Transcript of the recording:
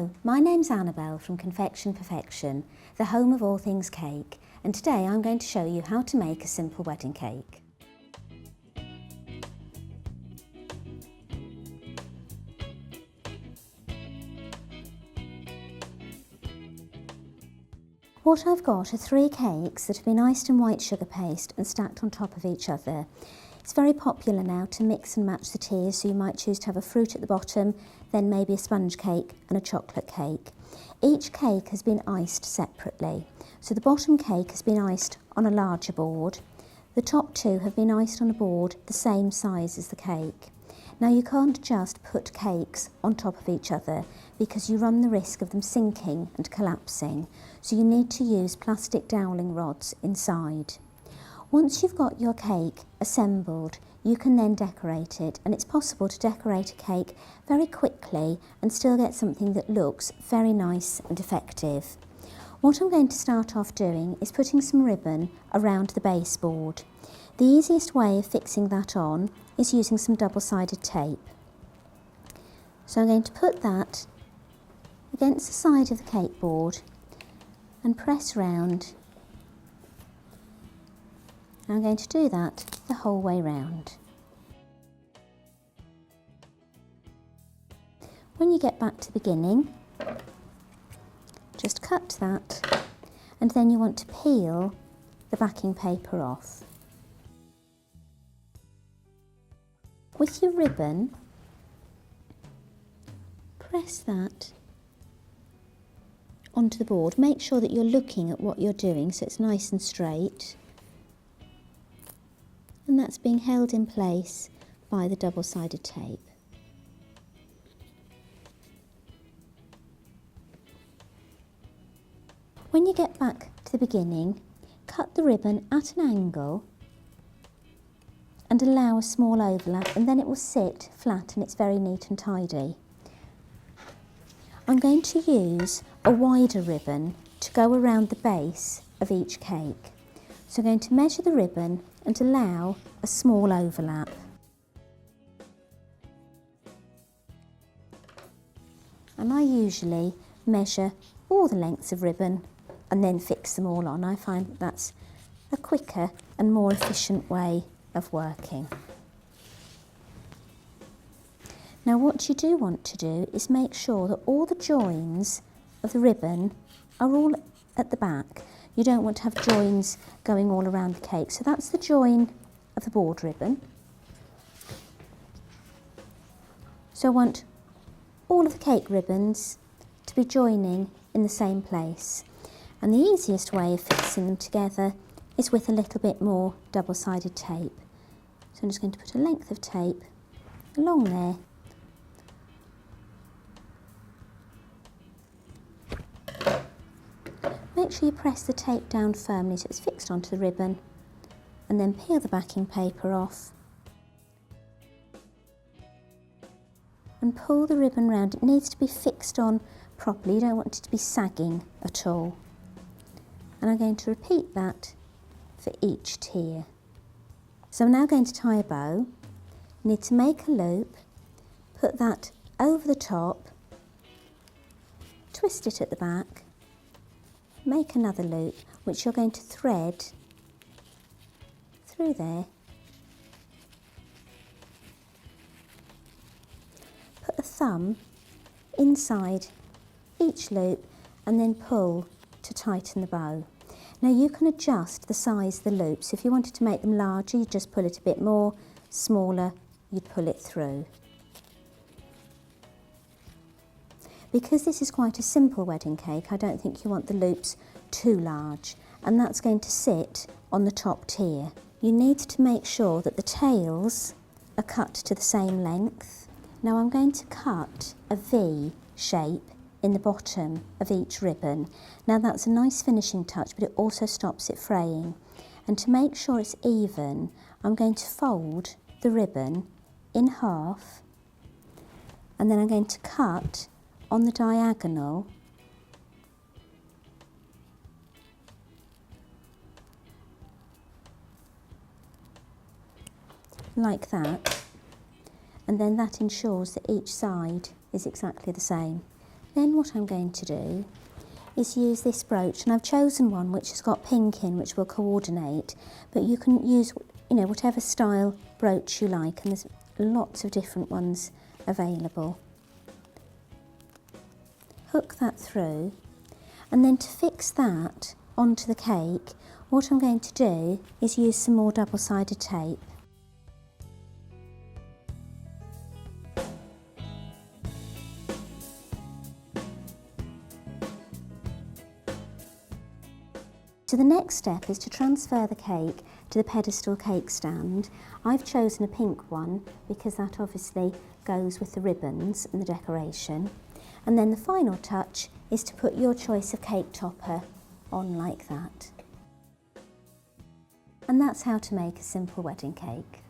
Hello, my name's Annabelle from Confection Perfection, the home of all things cake, and today I'm going to show you how to make a simple wedding cake. What I've got are 3 cakes that have been iced in white sugar paste and stacked on top of each other. It's very popular now to mix and match the tiers, so you might choose to have a fruit at the bottom, then maybe a sponge cake and a chocolate cake. Each cake has been iced separately. So the bottom cake has been iced on a larger board. The top 2 have been iced on a board the same size as the cake. Now you can't just put cakes on top of each other because you run the risk of them sinking and collapsing, so you need to use plastic doweling rods inside. Once you've got your cake assembled, you can then decorate it, and it's possible to decorate a cake very quickly and still get something that looks very nice and effective. What I'm going to start off doing is putting some ribbon around the baseboard. The easiest way of fixing that on is using some double-sided tape. So I'm going to put that against the side of the cake board and press round. I'm going to do that the whole way round. When you get back to the beginning, just cut that, and then you want to peel the backing paper off. With your ribbon, press that onto the board. Make sure that you're looking at what you're doing so it's nice and straight. And that's being held in place by the double-sided tape. When you get back to the beginning, cut the ribbon at an angle and allow a small overlap, and then it will sit flat and it's very neat and tidy. I'm going to use a wider ribbon to go around the base of each cake. So I'm going to measure the ribbon and allow a small overlap. And I usually measure all the lengths of ribbon and then fix them all on. I find that that's a quicker and more efficient way of working. Now what you do want to do is make sure that all the joins of the ribbon are all at the back. You don't want to have joins going all around the cake. So that's the join of the board ribbon. So I want all of the cake ribbons to be joining in the same place. And the easiest way of fixing them together is with a little bit more double-sided tape. So I'm just going to put a length of tape along there. Make sure you press the tape down firmly so it's fixed onto the ribbon, and then peel the backing paper off and pull the ribbon round. It needs to be fixed on properly, you don't want it to be sagging at all. And I'm going to repeat that for each tier. So I'm now going to tie a bow. You need to make a loop, put that over the top, twist it at the back, make another loop which you're going to thread through there. Put a thumb inside each loop and then pull to tighten the bow. Now you can adjust the size of the loops. If you wanted to make them larger, you just pull it a bit more, smaller, you'd pull it through. Because this is quite a simple wedding cake, I don't think you want the loops too large, and that's going to sit on the top tier. You need to make sure that the tails are cut to the same length. Now I'm going to cut a V shape in the bottom of each ribbon. Now that's a nice finishing touch, but it also stops it fraying. And to make sure it's even, I'm going to fold the ribbon in half, and then I'm going to cut on the diagonal like that, and then that ensures that each side is exactly the same. Then what I'm going to do is use this brooch, and I've chosen one which has got pink in, which will coordinate, but you can use, whatever style brooch you like, and there's lots of different ones available. Hook that through, and then to fix that onto the cake, what I'm going to do is use some more double-sided tape. So the next step is to transfer the cake to the pedestal cake stand. I've chosen a pink one because that obviously goes with the ribbons and the decoration. And then the final touch is to put your choice of cake topper on like that. And that's how to make a simple wedding cake.